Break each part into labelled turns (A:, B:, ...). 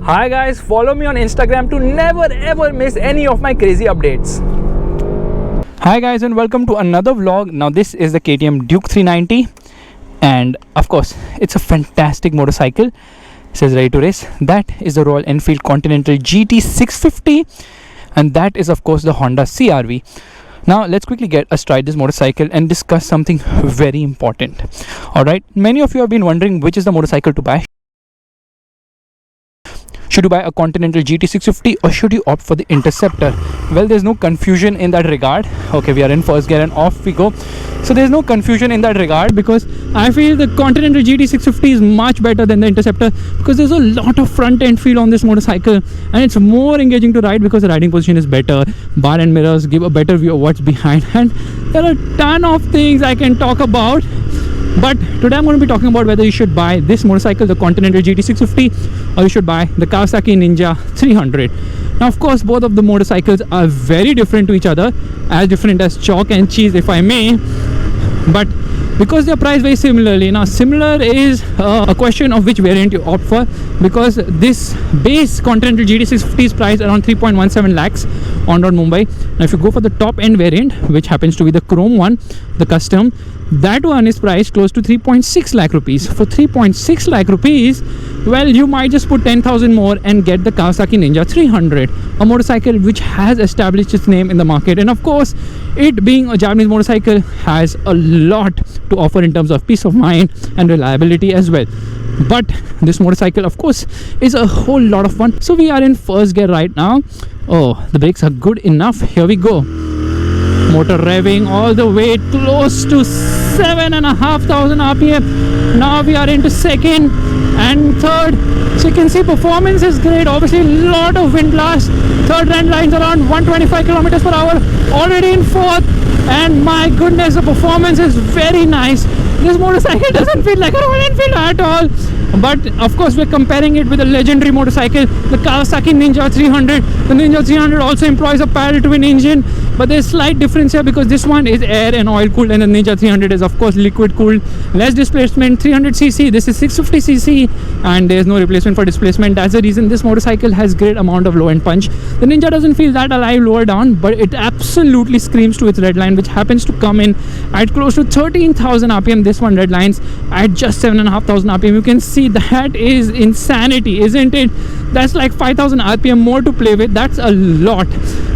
A: Hi guys, follow me on Instagram to never ever miss any of my crazy updates. Hi guys and welcome to another vlog. Now this is the KTM Duke 390 and of course it's a fantastic motorcycle. It says ready to race. That is the Royal Enfield Continental GT 650 and that is of course the Honda CR-V. Now let's quickly get astride this motorcycle and discuss something very important. Alright, many of you have been wondering which is the motorcycle to buy. Should you buy a Continental GT 650 or should you opt for the Interceptor? Well, there's no confusion in that regard. Okay, we are in first gear and off we go. So there's no confusion in that regard because I feel the Continental GT 650 is much better than the Interceptor because there's a lot of front end feel on this motorcycle and it's more engaging to ride because the riding position is better. Bar and mirrors give a better view of what's behind and there are a ton of things I can talk about. But today I'm going to be talking about whether you should buy this motorcycle, the Continental GT 650, or you should buy the Kawasaki Ninja 300. Now of course both of the motorcycles are very different to each other, as different as chalk and cheese if I may, but because they are priced very similarly. Now similar is a question of which variant you opt for, because this base Continental GT 650 is priced around 3.17 lakhs on road Mumbai. Now if you go for the top end variant, which happens to be the chrome one, the custom, that one is priced close to 3.6 lakh rupees. For 3.6 lakh rupees, well, you might just put 10,000 more and get the Kawasaki Ninja 300, a motorcycle which has established its name in the market, and of course it being a Japanese motorcycle has a lot to offer in terms of peace of mind and reliability as well. But this motorcycle of course is a whole lot of fun. So we are in first gear right now. Oh, the brakes are good enough. Here we go. Motor revving all the way close to 7,500 RPM. Now we are into second and third. So you can see performance is great. Obviously a lot of wind blast. Third trend lines around 125 kilometers per hour. Already in fourth. And my goodness, the performance is very nice. This motorcycle doesn't feel like a Royal Enfield at all. But of course we're comparing it with a legendary motorcycle, the Kawasaki Ninja 300. The Ninja 300 also employs a parallel twin engine, but there's slight difference here because this one is air and oil cooled and the Ninja 300 is of course liquid cooled. Less displacement, 300cc, this is 650cc, and there's no replacement for displacement. That's the reason this motorcycle has great amount of low end punch. The Ninja doesn't feel that alive lower down, but it absolutely screams to its red line, which happens to come in at close to 13,000 RPM. This one red lines at just 7,500 RPM. You can see that is insanity, isn't it? That's like 5,000 RPM more to play with. That's a lot.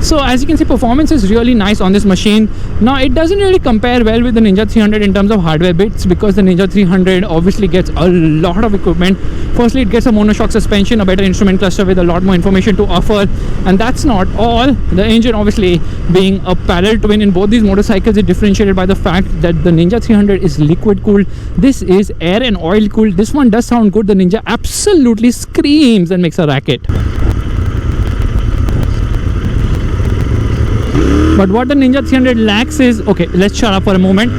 A: So as you can see, performance is really nice on this machine. Now it doesn't really compare well with the Ninja 300 in terms of hardware bits, because the Ninja 300 obviously gets a lot of equipment. Firstly, it gets a monoshock suspension, a better instrument cluster with a lot more information to offer, and that's not all. The engine obviously being a parallel twin in both these motorcycles is differentiated by the fact that the Ninja 300 is liquid cooled. This is air and oil cooled. This one does sound good. The Ninja absolutely screams and makes a racket. But what the Ninja 300 lacks is, okay, let's shut up for a moment.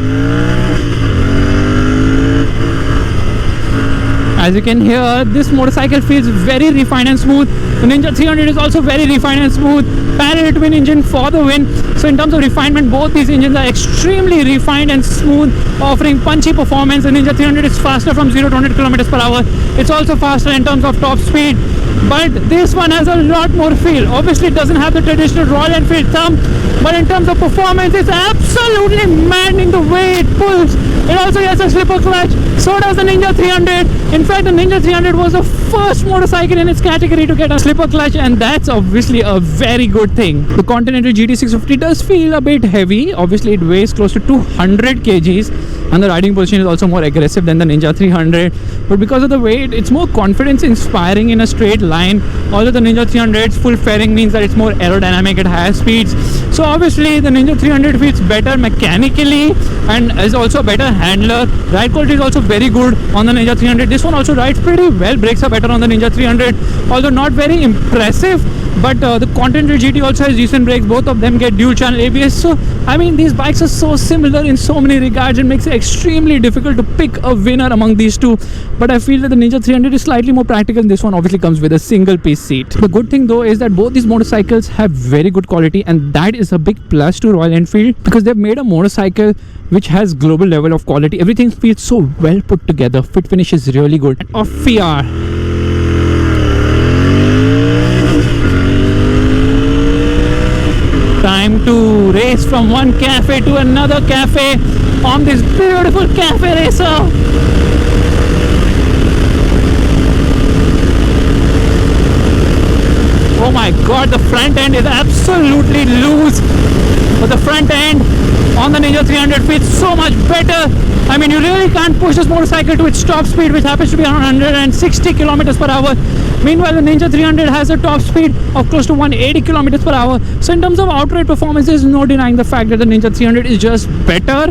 A: As you can hear, this motorcycle feels very refined and smooth. The Ninja 300 is also very refined and smooth. Parallel twin engine for the win. So in terms of refinement, both these engines are extremely refined and smooth, offering punchy performance. The Ninja 300 is faster from 0 to 100 kilometers per hour. It's also faster in terms of top speed. But this one has a lot more feel. Obviously it doesn't have the traditional Royal Enfield thumb, but in terms of performance it's absolutely maddening the way it pulls. It also has a slipper clutch. So does the Ninja 300. In fact, the Ninja 300 was the first motorcycle in its category to get a slipper clutch, and that's obviously a very good thing. The Continental GT 650 does feel a bit heavy. Obviously it weighs close to 200 kgs and the riding position is also more aggressive than the Ninja 300, but because of the weight it's more confidence inspiring in a straight line. Although the Ninja 300's full fairing means that it's more aerodynamic at higher speeds, so obviously the Ninja 300 feels better mechanically and is also a better handler. Ride quality is also very good on the Ninja 300. This one also rides pretty well. Brakes are better on the Ninja 300, although not very impressive. But the Continental GT also has decent brakes. Both of them get dual channel ABS. So I mean, these bikes are so similar in so many regards. It makes it extremely difficult to pick a winner among these two. But I feel that the Ninja 300 is slightly more practical. This one obviously comes with a single piece seat. The good thing though is that both these motorcycles have very good quality, and that is a big plus to Royal Enfield, because they've made a motorcycle which has global level of quality. Everything feels so well put together. Fit finish is really good. And off we are. race from one cafe to another cafe on this beautiful cafe racer. Oh my god, the front end is absolutely loose. But the front end on the Ninja 300 feels so much better. I mean, you really can't push this motorcycle to its top speed, which happens to be around 160 kilometers per hour. Meanwhile, the Ninja 300 has a top speed of close to 180 kilometers per hour. So in terms of outright performance, there's no denying the fact that the Ninja 300 is just better.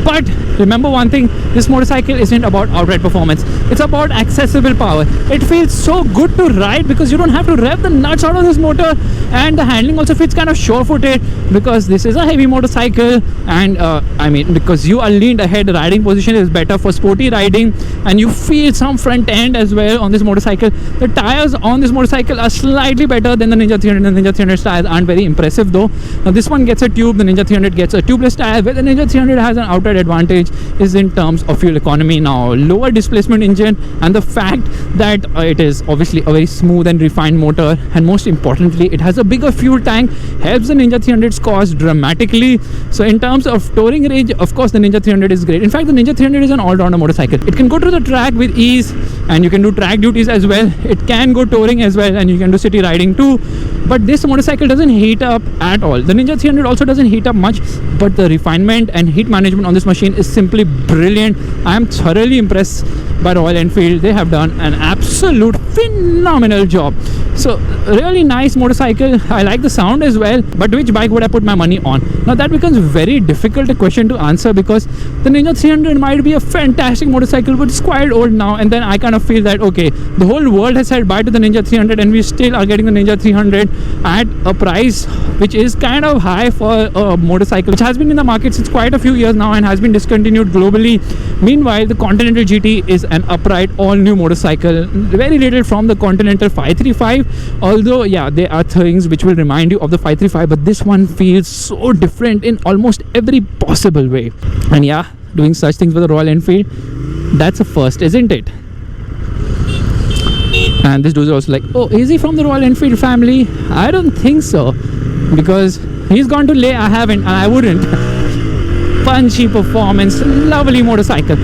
A: But remember one thing, this motorcycle isn't about outright performance. It's about accessible power. It feels so good to ride because you don't have to rev the nuts out of this motor, and the handling also feels kind of sure-footed because this is a heavy motorcycle, and I mean, because you are leaned ahead, the riding position is better for sporty riding, and you feel some front end as well on this motorcycle. The tires on this motorcycle are slightly better than the Ninja 300, and the Ninja 300 tires aren't very impressive though. Now this one gets a tube, the Ninja 300 gets a tubeless tire, where the Ninja 300 has an outright advantage is in terms of fuel economy. Now lower displacement engine, and the fact that it is obviously a very smooth and refined motor, and most importantly it has a bigger fuel tank, helps the Ninja 300's cost dramatically. So in terms of touring range, of course the Ninja 300 is great. In fact, the Ninja 300 is an all-rounder motorcycle. It can go to the track with ease, and you can do track duties as well. It can go touring as well, and you can do city riding too. But this motorcycle doesn't heat up at all. The Ninja 300 also doesn't heat up much, but the refinement and heat management on this machine is simply brilliant. I am thoroughly impressed by Royal Enfield. They have done an absolute phenomenal job. So really nice motorcycle. I like the sound as well, but which bike would I put my money on? Now that becomes very difficult a question to answer, because the Ninja 300 might be a fantastic motorcycle, but it's quite old now, and then I kind of feel that okay, the whole world has said bye to the Ninja 300, and we still are getting the Ninja 300 at a price which is kind of high for a motorcycle which has been in the market since quite a few years now and has been discontinued globally. Meanwhile, the Continental GT is an upright all new motorcycle, very little from the Continental 535, although yeah, there are things which will remind you of the 535, but this one feels so different in almost every possible way. And yeah, doing such things with the Royal Enfield, that's a first, isn't it? And this dude is also like, oh, is he from the Royal Enfield family? I don't think so, because he's gone to Leh. I haven't, and I wouldn't. Punchy performance, lovely motorcycle.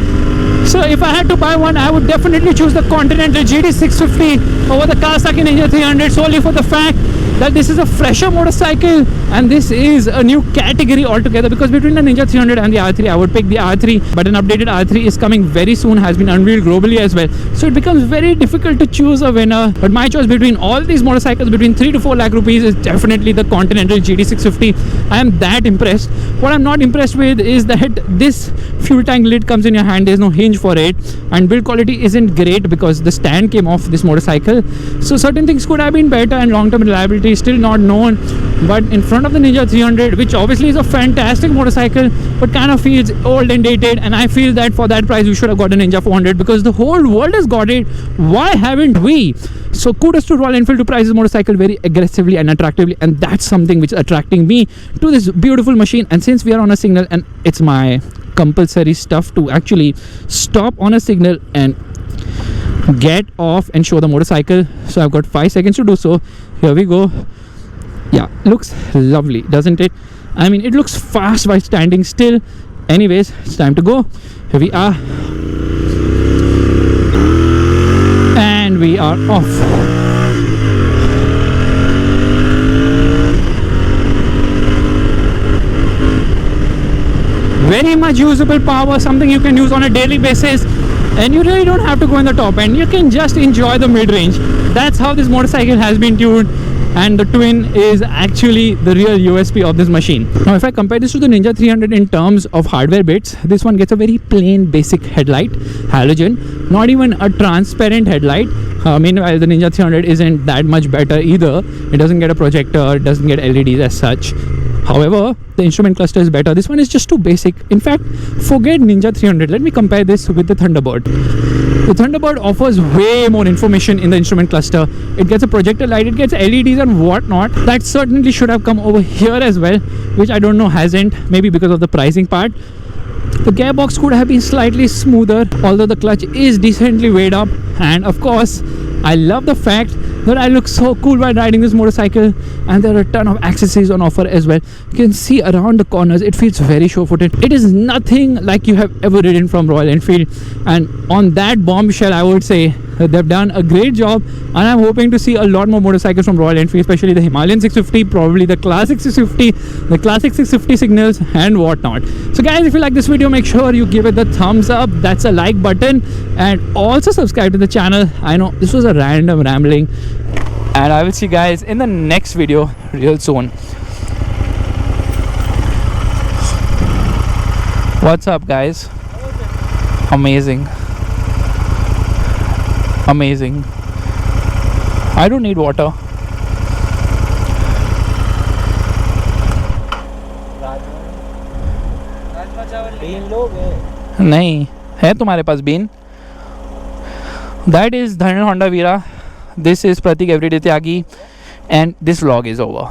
A: So if I had to buy one, I would definitely choose the Continental GT 650 over the Kawasaki Ninja 300, solely for the fact that this is a fresher motorcycle and this is a new category altogether. Because between the Ninja 300 and the R3, I would pick the R3, but an updated R3 is coming very soon, has been unveiled globally as well. So it becomes very difficult to choose a winner. But my choice between all these motorcycles between 3 to 4 lakh rupees is definitely the Continental GT 650. I am that impressed. What I'm not impressed with is that this fuel tank lid comes in your hand, there's no hinge for it, and build quality isn't great because the stand came off this motorcycle. So certain things could have been better, and long-term reliability is still not known. But in front of the Ninja 300, which obviously is a fantastic motorcycle but kind of feels old and dated, and I feel that for that price you should have got a Ninja 400 because the whole world has got it. Why haven't we? So kudos to Royal Enfield to price this motorcycle very aggressively and attractively, and that's something which is attracting me to this beautiful machine. And since we are on a signal, and it's my compulsory stuff to actually stop on a signal and get off and show the motorcycle, so I've got 5 seconds to do so. Here we go. Yeah, looks lovely, doesn't it? I mean, it looks fast while standing still. Anyways, it's time to go. Here we are, and we are off. Very much usable power, something you can use on a daily basis, and you really don't have to go in the top end. You can just enjoy the mid-range. That's how this motorcycle has been tuned, and the twin is actually the real USP of this machine. Now if I compare this to the Ninja 300 in terms of hardware bits, this one gets a very plain basic headlight, halogen, not even a transparent headlight. Meanwhile, the Ninja 300 isn't that much better either. It doesn't get a projector, it doesn't get LEDs as such. However, the instrument cluster is better. This one is just too basic. In fact, forget Ninja 300. Let me compare this with the Thunderbird. The Thunderbird offers way more information in the instrument cluster. It gets a projector light, it gets LEDs and whatnot. That certainly should have come over here as well, which I don't know hasn't, maybe because of the pricing part. The gearbox could have been slightly smoother, although the clutch is decently weighed up, and of course I love the fact that I look so cool while riding this motorcycle, and there are a ton of accessories on offer as well. You can see around the corners, it feels very sure-footed. It is nothing like you have ever ridden from Royal Enfield, and on that bombshell I would say they've done a great job, and I'm hoping to see a lot more motorcycles from Royal Enfield, especially the Himalayan 650, probably the classic 650, the classic 650 signals and whatnot. So guys, if you like this video, make sure you give it the thumbs up, that's a like button, and also subscribe to the channel. I know this was a random rambling, and I will see you guys in the next video real soon. What's up guys? Amazing. Amazing. I don't need water.
B: बीन लोगे?
A: नहीं है तुम्हारे पास बीन? That is Dhanil Honda Veera. This is Pratik Everyday Tyagi, and this vlog is over.